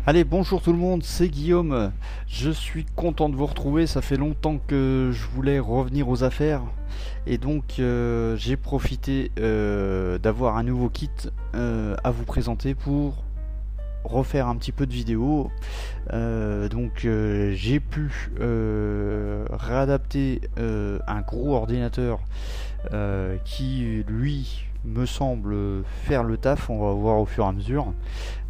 Allez, bonjour tout le monde, c'est Guillaume. Je suis content de vous retrouver, ça fait longtemps que je voulais revenir aux affaires. Et donc j'ai profité d'avoir un nouveau kit à vous présenter pour refaire un petit peu de vidéo. J'ai pu réadapter un gros ordinateur qui lui me semble faire le taf, on va voir au fur et à mesure.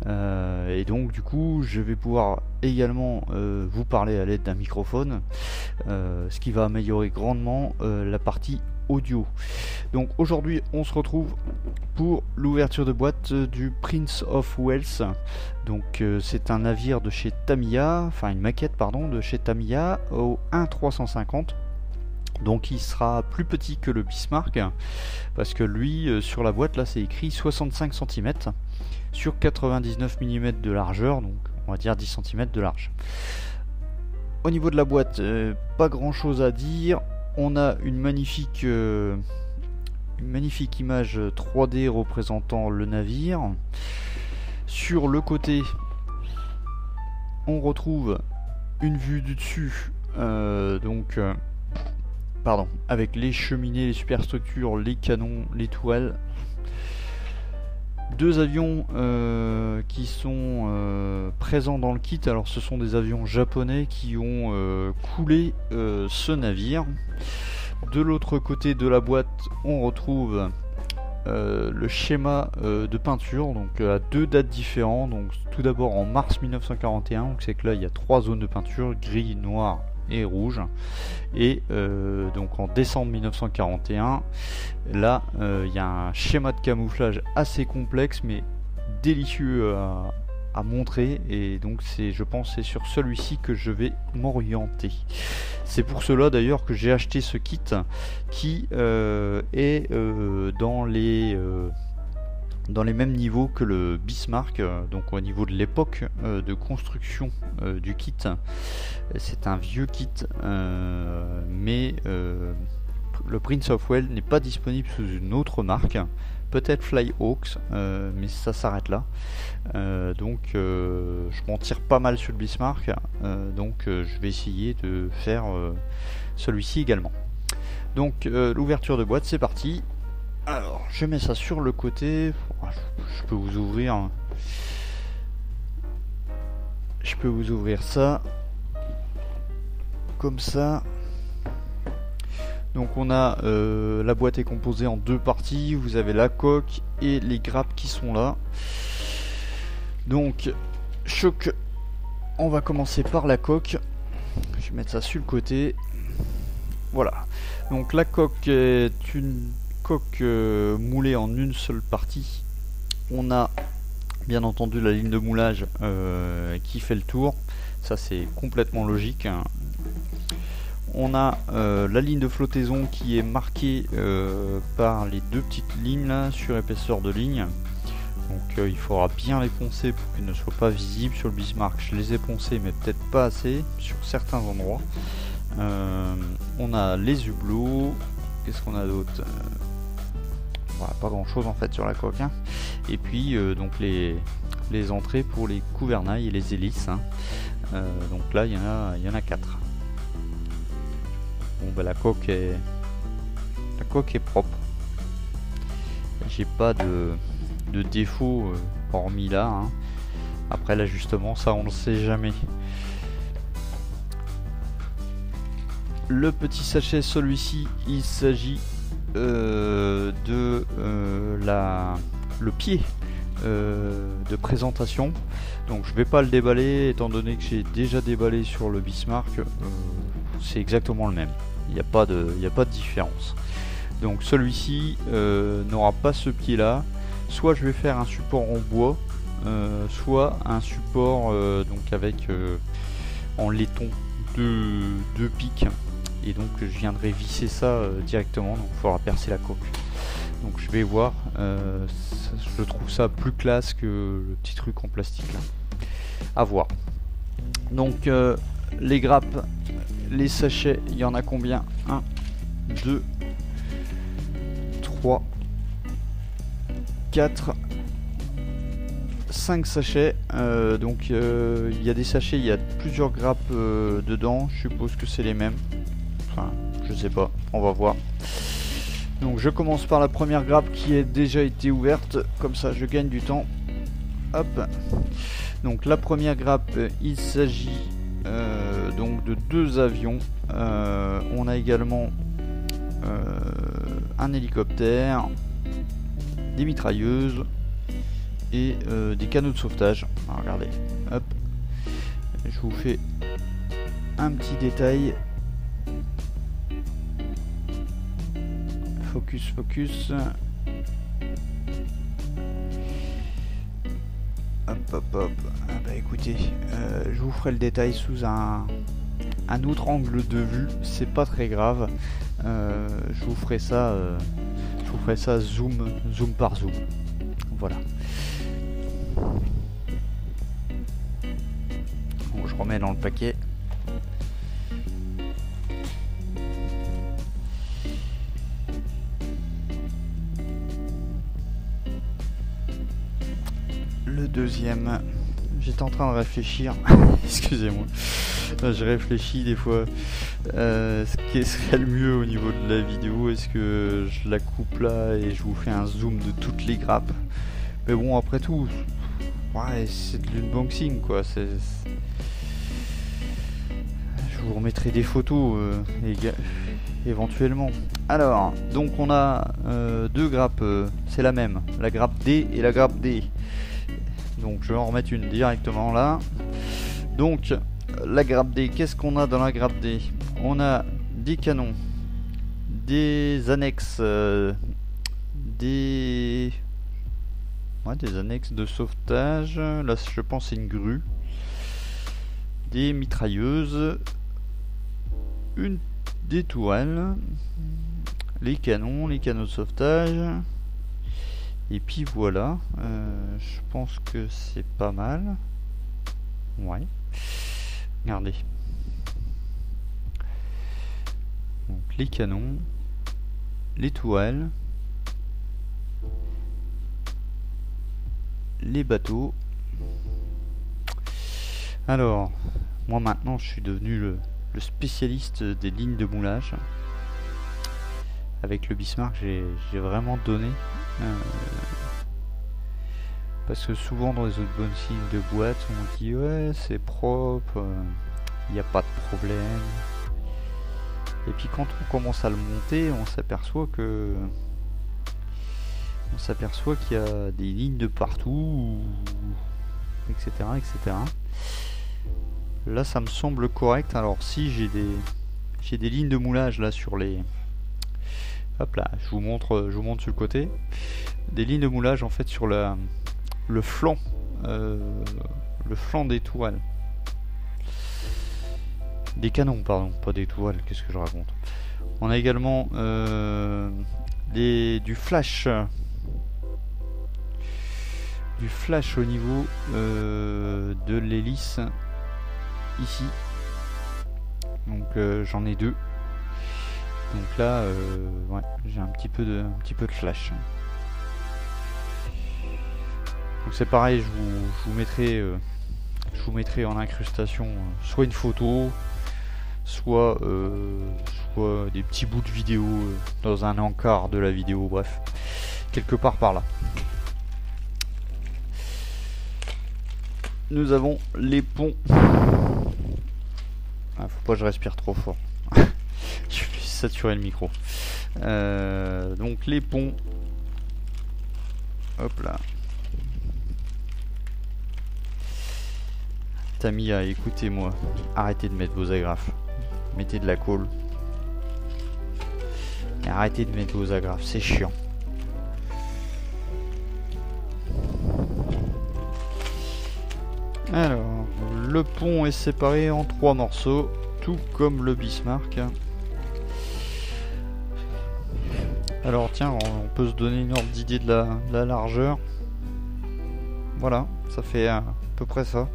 Et donc du coup je vais pouvoir également vous parler à l'aide d'un microphone, ce qui va améliorer grandement la partie audio. Donc aujourd'hui on se retrouve pour l'ouverture de boîte du Prince of Wales. Donc c'est un navire de chez Tamiya, enfin une maquette pardon de chez Tamiya au 1.350. Donc il sera plus petit que le Bismarck, parce que lui sur la boîte là c'est écrit 65 cm sur 99 mm de largeur, donc on va dire 10 cm de large. Au niveau de la boîte, pas grand chose à dire. On a une magnifique image 3D représentant le navire. Sur le côté on retrouve une vue du dessus, avec les cheminées, les superstructures, les canons, les toiles. Deux avions qui sont présents dans le kit. Alors ce sont des avions japonais qui ont coulé ce navire. De l'autre côté de la boîte on retrouve le schéma de peinture, donc à deux dates différentes. Donc tout d'abord en mars 1941, donc c'est que là il y a trois zones de peinture, gris, noir et rouge. Et donc en décembre 1941, là il y a un schéma de camouflage assez complexe mais délicieux à montrer, et donc je pense c'est sur celui-ci que je vais m'orienter. C'est pour cela d'ailleurs que j'ai acheté ce kit qui est dans les mêmes niveaux que le Bismarck, donc au niveau de l'époque de construction du kit. C'est un vieux kit, mais le Prince of Wales n'est pas disponible sous une autre marque, peut-être Flyhawks, mais ça s'arrête là. Je m'en tire pas mal sur le Bismarck, je vais essayer de faire celui-ci également. Donc l'ouverture de boîte, c'est parti. Alors je mets ça sur le côté, je peux vous ouvrir ça comme ça. Donc on a la boîte est composée en deux parties, vous avez la coque et les grappes qui sont là. Donc on va commencer par la coque. Je vais mettre ça sur le côté. Voilà. Donc la coque est une coque moulée en une seule partie. On a bien entendu la ligne de moulage qui fait le tour. Ça c'est complètement logique. On a la ligne de flottaison qui est marquée par les deux petites lignes là, sur épaisseur de ligne. Donc il faudra bien les poncer pour qu'ils ne soient pas visibles. Sur le Bismarck je les ai poncés mais peut-être pas assez sur certains endroits. On a les hublots. Qu'est-ce qu'on a d'autre? Voilà, pas grand chose en fait sur la coque, hein. Et puis donc les entrées pour les gouvernails et les hélices, hein. Donc là il y en a 4. Bon bah la coque est propre. J'ai pas de défaut hormis là, hein. Après l'ajustement ça on ne sait jamais. Le petit sachet, celui-ci il s'agit le pied de présentation. Donc je vais pas le déballer étant donné que j'ai déjà déballé sur le Bismarck. C'est exactement le même, il n'y a pas de différence. Donc celui-ci n'aura pas ce pied là. Soit je vais faire un support en bois, soit un support donc avec en laiton deux pics, et donc je viendrai visser ça directement. Donc il faudra percer la coque. Donc je vais voir, je trouve ça plus classe que le petit truc en plastique là. À voir. Donc les grappes, les sachets, il y en a combien? 1, 2, 3, 4, 5 sachets. Donc il y a des sachets, il y a plusieurs grappes dedans. Je suppose que c'est les mêmes. Enfin, je sais pas, on va voir. Donc je commence par la première grappe qui a déjà été ouverte. Comme ça je gagne du temps. Hop. Donc la première grappe, il s'agit donc de 2 avions. On a également un hélicoptère, des mitrailleuses et des canaux de sauvetage. Alors, regardez, hop, je vous fais un petit détail. Focus, focus. Hop, hop, hop. Ah bah écoutez, je vous ferai le détail sous un autre angle de vue. C'est pas très grave. Je vous ferai ça. Je vous ferai ça zoom par zoom. Voilà. Bon, je remets dans le paquet. Le deuxième, j'étais en train de réfléchir. Excusez-moi. Je réfléchis des fois. Ce qui serait le mieux au niveau de la vidéo, est-ce que je la coupe là et je vous fais un zoom de toutes les grappes? Mais bon, après tout, ouais, c'est de l'unboxing quoi. Je vous remettrai des photos éventuellement. Alors, donc on a 2 grappes, c'est la même, la grappe D et la grappe D. Donc je vais en remettre une directement là. Donc la grappe D, qu'est-ce qu'on a dans la grappe D? On a des canons, des annexes, des annexes de sauvetage. Là je pense c'est une grue, des mitrailleuses, des tourelles, les canons de sauvetage. Et puis voilà, je pense que c'est pas mal. Ouais. Regardez. Donc les canons, les tourelles, les bateaux. Alors, moi maintenant je suis devenu le spécialiste des lignes de moulage. Avec le Bismarck, j'ai vraiment donné. Parce que souvent dans les autres bonnes signes de boîte, on dit ouais c'est propre, il n'y a pas de problème. Et puis quand on commence à le monter, on s'aperçoit qu'il y a des lignes de partout, etc., etc. Là ça me semble correct. Alors si j'ai des lignes de moulage là sur les... Hop là, je vous montre sur le côté. Des lignes de moulage en fait sur le flanc des tourelles. Des canons, pardon, pas des tourelles, qu'est-ce que je raconte. On a également du flash. Du flash au niveau de l'hélice ici. Donc j'en ai 2. Donc là, ouais, j'ai un petit peu de flash. Donc c'est pareil, je vous mettrai en incrustation soit une photo, soit des petits bouts de vidéo dans un encart de la vidéo, bref, quelque part par là. Nous avons les ponts. Ah, faut pas que je respire trop fort. Je vais saturer le micro. Donc les ponts. Hop là. Tamiya, écoutez-moi. Arrêtez de mettre vos agrafes. Mettez de la colle. Et arrêtez de mettre vos agrafes, c'est chiant. Alors, le pont est séparé en 3 morceaux, tout comme le Bismarck. Alors tiens, on peut se donner une ordre d'idée de la largeur. Voilà, ça fait à peu près ça.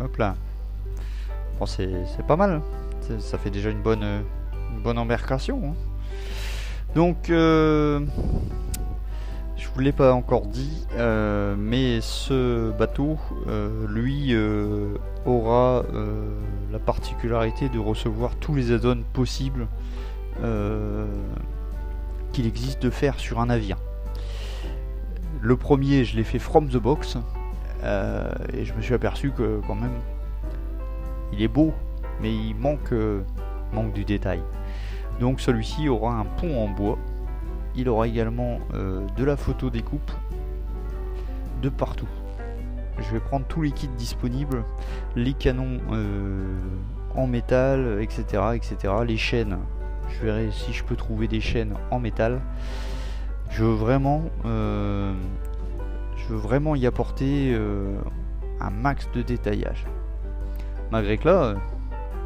Hop là. Bon, c'est pas mal. Ça fait déjà une bonne embarcation. Hein. Donc, je vous l'ai pas encore dit, mais ce bateau, lui, aura la particularité de recevoir tous les add-ons possibles qu'il existe de faire sur un navire. Le premier, je l'ai fait from the box, et je me suis aperçu que quand même, il est beau, mais il manque du détail. Donc celui-ci aura un pont en bois. Il aura également de la photo découpe de partout. Je vais prendre tous les kits disponibles, les canons en métal, etc., etc. Les chaînes, je verrai si je peux trouver des chaînes en métal. Je veux vraiment y apporter un max de détaillage. Malgré que là,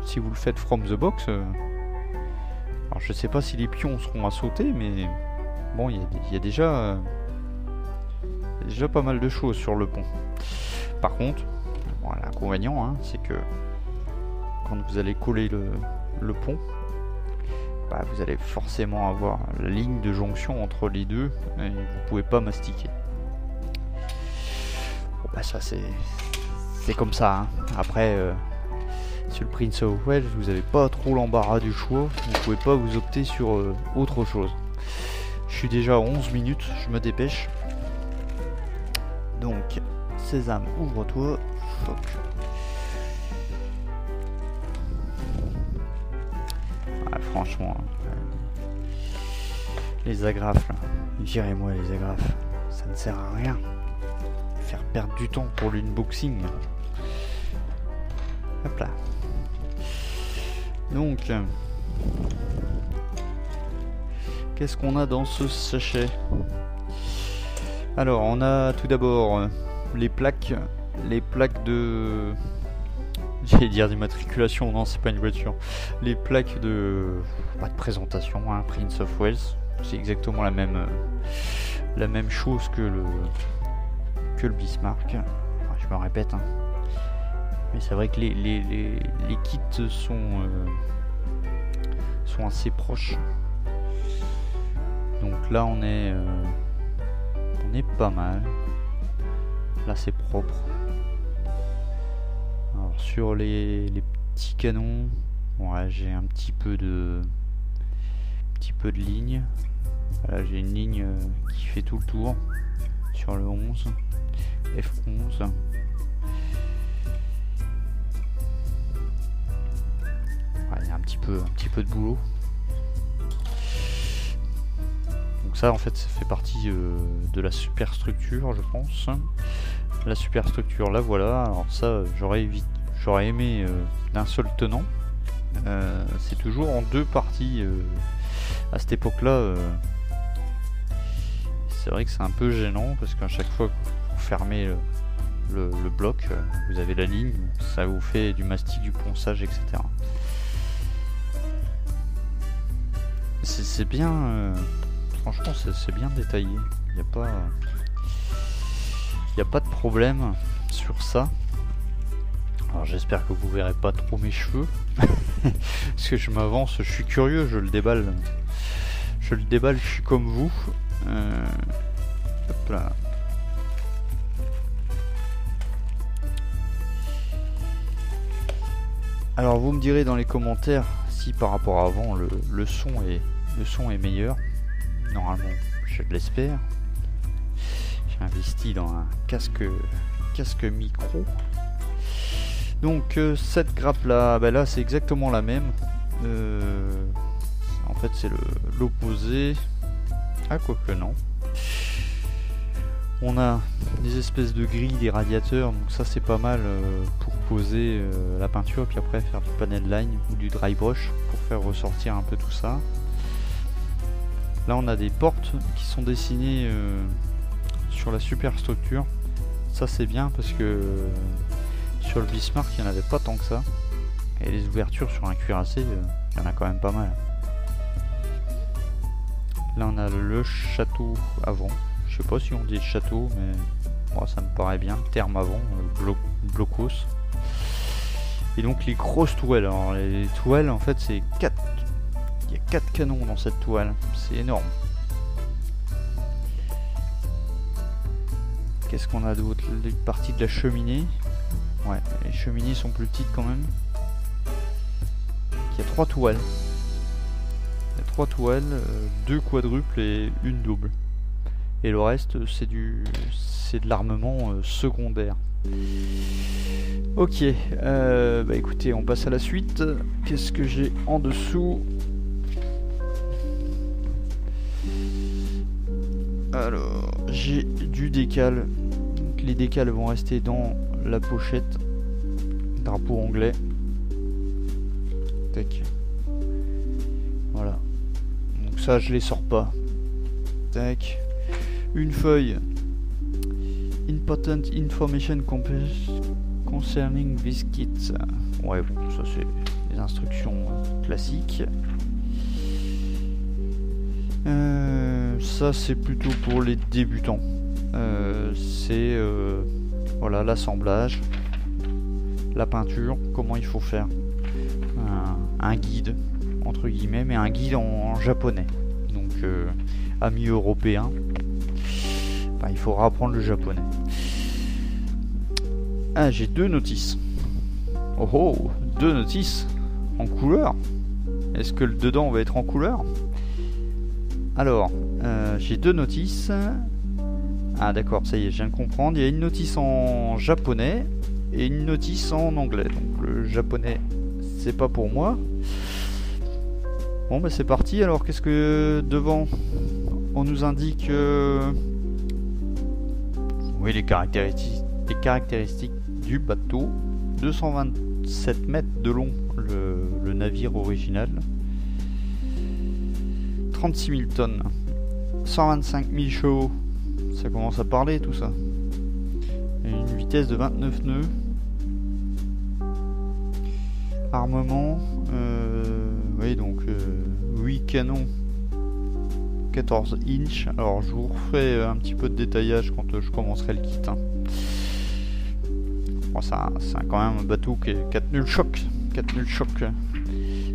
si vous le faites from the box, alors je sais pas si les pions seront à sauter, mais bon, il y a déjà pas mal de choses sur le pont. Par contre, bon, l'inconvénient, hein, c'est que quand vous allez coller le pont, bah, vous allez forcément avoir la ligne de jonction entre les deux et vous pouvez pas mastiquer. Bon, bah ça c'est comme ça, hein. Après, sur le Prince of Wales, vous n'avez pas trop l'embarras du choix, vous pouvez pas vous opter sur autre chose. Je suis déjà à 11 minutes, je me dépêche. Donc, Sésame, ouvre-toi. Choc. Ah, franchement, les agrafes, là. Virez-moi les agrafes. Ça ne sert à rien. Faire perdre du temps pour l'unboxing. Hop là. Donc, qu'est-ce qu'on a dans ce sachet? Alors, on a tout d'abord les plaques de... J'allais dire d'immatriculation, non, c'est pas une voiture. Les plaques de... pas de présentation, hein, Prince of Wales. C'est exactement la même chose que le Bismarck. Enfin, je me répète, hein. Mais c'est vrai que les kits sont assez proches. Donc là, on est pas mal. Là, c'est propre. Alors sur les petits canons, ouais, j'ai un petit peu de ligne. Voilà, j'ai une ligne qui fait tout le tour sur le 11 F11. Il y a un petit peu de boulot. Donc ça, en fait, ça fait partie de la superstructure, je pense. La superstructure, là, voilà. Alors ça, j'aurais aimé d'un seul tenant. C'est toujours en deux parties. À cette époque-là, c'est vrai que c'est un peu gênant parce qu'à chaque fois que vous fermez le bloc, vous avez la ligne, ça vous fait du mastic, du ponçage, etc. C'est bien, franchement, c'est bien détaillé. Il n'y a pas de problème sur ça. Alors j'espère que vous verrez pas trop mes cheveux parce que je m'avance, je suis curieux, je le déballe, je suis comme vous. Hop là. Alors vous me direz dans les commentaires si par rapport à avant le son est meilleur. Normalement, je l'espère. J'ai investi dans un casque micro. Donc cette grappe là, bah là c'est exactement la même. En fait c'est l'opposé. Ah, quoique non. On a des espèces de grilles, des radiateurs, donc ça c'est pas mal pour poser la peinture, puis après faire du panel line ou du dry brush pour faire ressortir un peu tout ça. Là on a des portes qui sont dessinées sur la superstructure. Ça c'est bien parce que sur le Bismarck il n'y en avait pas tant que ça. Et les ouvertures sur un cuirassé, il y en a quand même pas mal. Là on a le château avant. Je sais pas si on dit château, mais bon, ça me paraît bien. Terme avant, blocos. Et donc les grosses tourelles. Alors les tourelles en fait c'est 4. Il y a 4 canons dans cette toile. C'est énorme. Qu'est-ce qu'on a d'autre? Les parties de la cheminée. Ouais, les cheminées sont plus petites quand même. Il y a 3 tourelles. Il y a 3 tourelles, 2 quadruples et une double. Et le reste, c'est de l'armement secondaire. Ok, bah écoutez, on passe à la suite. Qu'est-ce que j'ai en dessous? Alors, j'ai du décal. Donc, les décals vont rester dans la pochette. Drapeau anglais. Tac. Voilà. Donc ça, je les sors pas. Tac. Une feuille. Important information concerning this kit. Ouais, bon, ça c'est des instructions classiques. Ça c'est plutôt pour les débutants. C'est voilà, l'assemblage, la peinture, comment il faut faire. Un guide entre guillemets, mais un guide en japonais. Donc amis européens, bah, il faudra apprendre le japonais. Ah, j'ai 2 notices. Oh oh, 2 notices en couleur. Est-ce que le dedans va être en couleur? Alors, j'ai 2 notices. Ah d'accord, ça y est, je viens de comprendre. Il y a une notice en japonais et une notice en anglais. Donc le japonais, c'est pas pour moi. Bon bah c'est parti. Alors qu'est-ce que devant on nous indique oui, les caractéristiques du bateau. 227 mètres de long le navire original. 36 000 tonnes. 125 000 chevaux. Ça commence à parler tout ça. Et une vitesse de 29 nœuds. Armement. Oui, donc 8 canons. 14 inch. Alors je vous refais un petit peu de détaillage quand je commencerai le kit. Hein. Bon, c'est quand même un bateau qui a tenu le choc.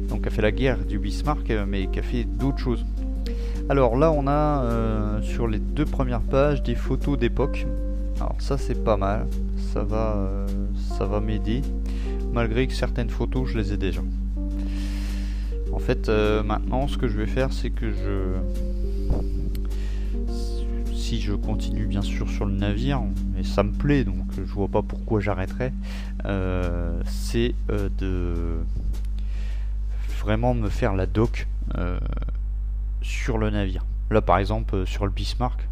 Donc qui a fait la guerre du Bismarck, mais qui a fait d'autres choses. Alors là on a sur les 2 premières pages des photos d'époque. Alors ça c'est pas mal. Ça va m'aider. Malgré que certaines photos je les ai déjà. En fait maintenant ce que je vais faire c'est que si je continue bien sûr sur le navire, et ça me plaît donc je vois pas pourquoi j'arrêterais, c'est de vraiment me faire la doc sur le navire. Là par exemple sur le Bismarck,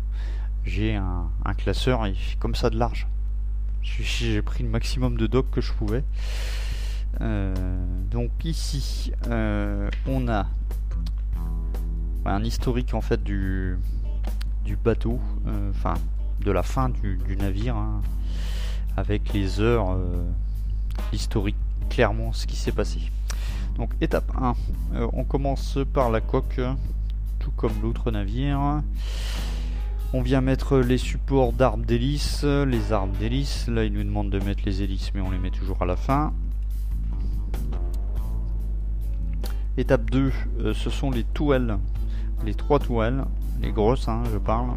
j'ai un classeur et il fait comme ça de large. J'ai pris le maximum de doc que je pouvais. Donc ici on a un historique en fait du bateau, enfin de la fin du navire, hein, avec les heures, historique, clairement ce qui s'est passé. Donc étape 1, on commence par la coque, tout comme l'autre navire. On vient mettre les supports d'armes d'hélice, les armes d'hélice. Là il nous demande de mettre les hélices mais on les met toujours à la fin. Étape 2, ce sont les tourelles, les 3 tourelles, les grosses hein, je parle.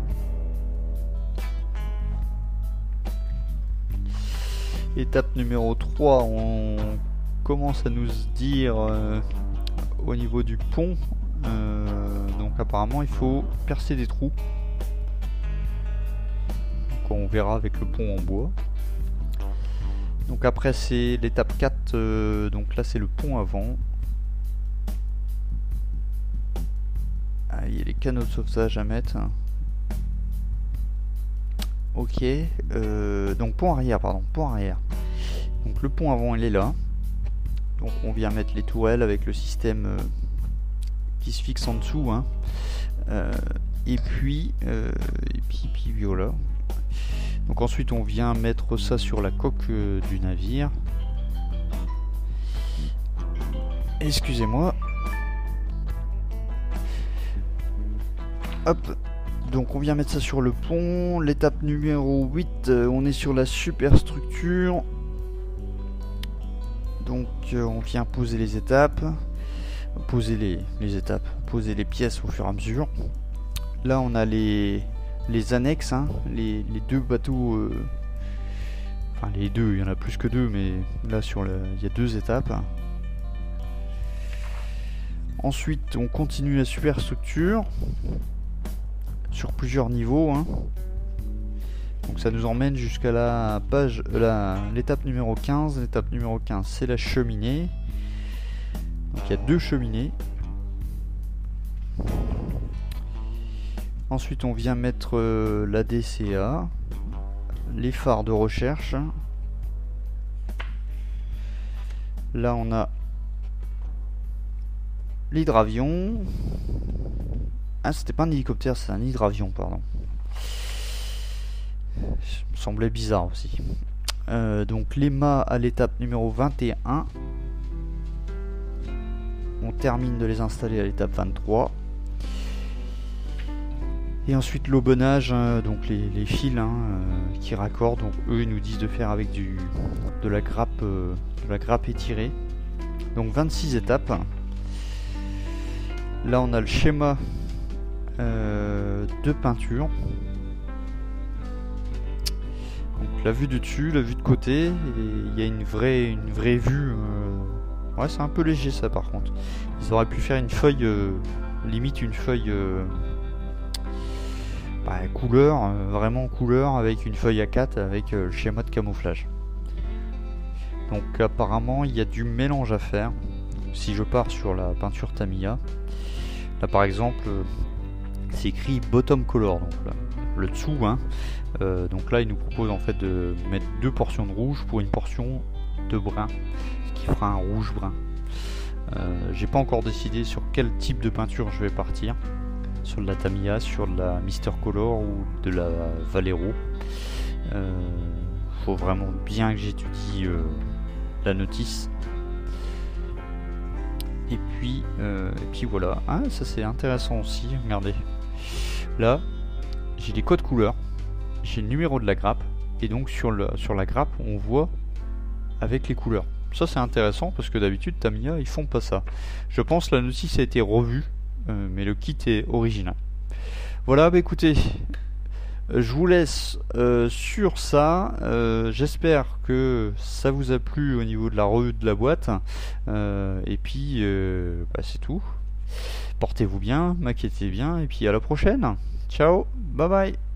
Étape numéro 3, on commence à nous dire au niveau du pont, donc apparemment il faut percer des trous. Donc on verra avec le pont en bois. Donc après c'est l'étape 4, donc là c'est le pont avant. Ah, il y a les canaux de sauvetage à mettre. Ok, donc pont arrière, pardon, pont arrière. Donc le pont avant il est là. Donc on vient mettre les tourelles avec le système qui se fixe en dessous. Hein. Et puis voilà. Donc ensuite on vient mettre ça sur la coque du navire. Excusez-moi. Hop. Donc on vient mettre ça sur le pont. L'étape numéro 8, on est sur la superstructure. Donc on vient poser les étapes. Poser les étapes. Poser les pièces au fur et à mesure. Là on a les les annexes, hein, les deux bateaux. Enfin les deux, il y en a plus que deux, mais là il y a 2 étapes. Ensuite, on continue la superstructure sur plusieurs niveaux, hein. Donc ça nous emmène jusqu'à la page, l'étape numéro 15. L'étape numéro 15, c'est la cheminée. Donc il y a 2 cheminées. Ensuite, on vient mettre la DCA, les phares de recherche. Là, on a l'hydravion. Ah, c'était pas un hélicoptère, c'est un hydravion, pardon. Ça me semblait bizarre aussi. Donc les mâts à l'étape numéro 21. On termine de les installer à l'étape 23. Et ensuite l'aubonnage, donc les fils qui raccordent. Donc eux ils nous disent de faire avec de la grappe étirée. Donc 26 étapes. Là on a le schéma de peinture. Donc la vue du dessus, la vue de côté, et il y a une vraie vue. Ouais, c'est un peu léger ça par contre. Ils auraient pu faire une feuille, limite une feuille couleur, vraiment couleur, avec une feuille A4 avec le schéma de camouflage. Donc apparemment il y a du mélange à faire. Si je pars sur la peinture Tamiya, là par exemple c'est écrit bottom color, donc là, le dessous, hein. Donc là il nous propose en fait de mettre 2 portions de rouge pour une portion de brun, ce qui fera un rouge brun. J'ai pas encore décidé sur quel type de peinture je vais partir, sur de la Tamiya, sur de la Mister Color ou de la Valero. Faut vraiment bien que j'étudie la notice. Et puis voilà. Ah, ça c'est intéressant aussi, regardez. Là, j'ai les codes couleurs, j'ai le numéro de la grappe, et donc sur la grappe, on voit avec les couleurs. Ça c'est intéressant parce que d'habitude Tamiya ils font pas ça. Je pense que la notice a été revue, mais le kit est original. Voilà, bah écoutez, je vous laisse sur ça. J'espère que ça vous a plu au niveau de la revue de la boîte. Et puis c'est tout. Portez-vous bien, maquettez bien, et puis à la prochaine. Ciao, bye bye.